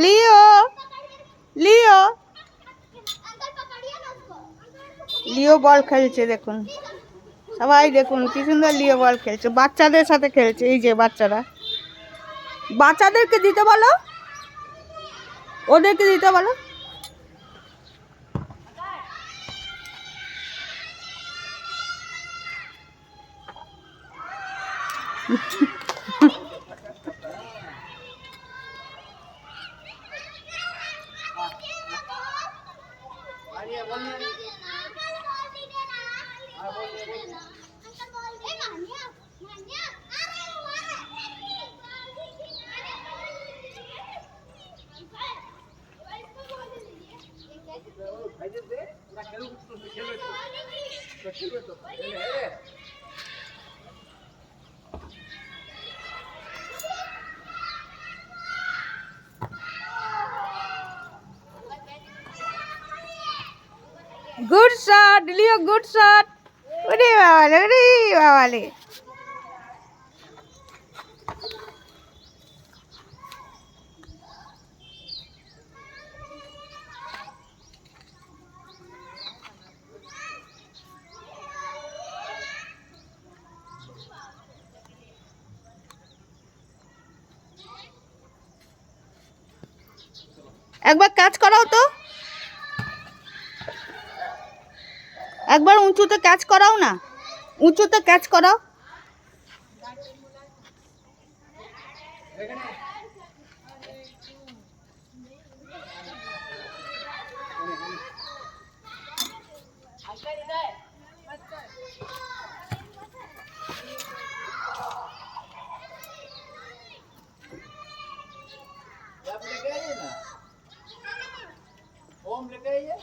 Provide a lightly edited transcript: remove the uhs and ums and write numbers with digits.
লিও লিও লিও বল খেলছে দেখুন সবাই, দেখুন কি সুন্দর লিও বল খেলছে, বাচ্চাদের সাথে খেলছে। এই যে বাচ্চারা, বাচ্চাদেরকে দিতে বলো, ওদেরকে দিতে বলো। গুড শট লিও, গুড শট। ওরে বাবালে, ওরে বাবালে। একবার ক্যাচ করাও তো, একবার উঁচুতে ক্যাচ করাও না, উঁচুতে ক্যাচ করাও। लेके आइए ना, होम लेके आइए।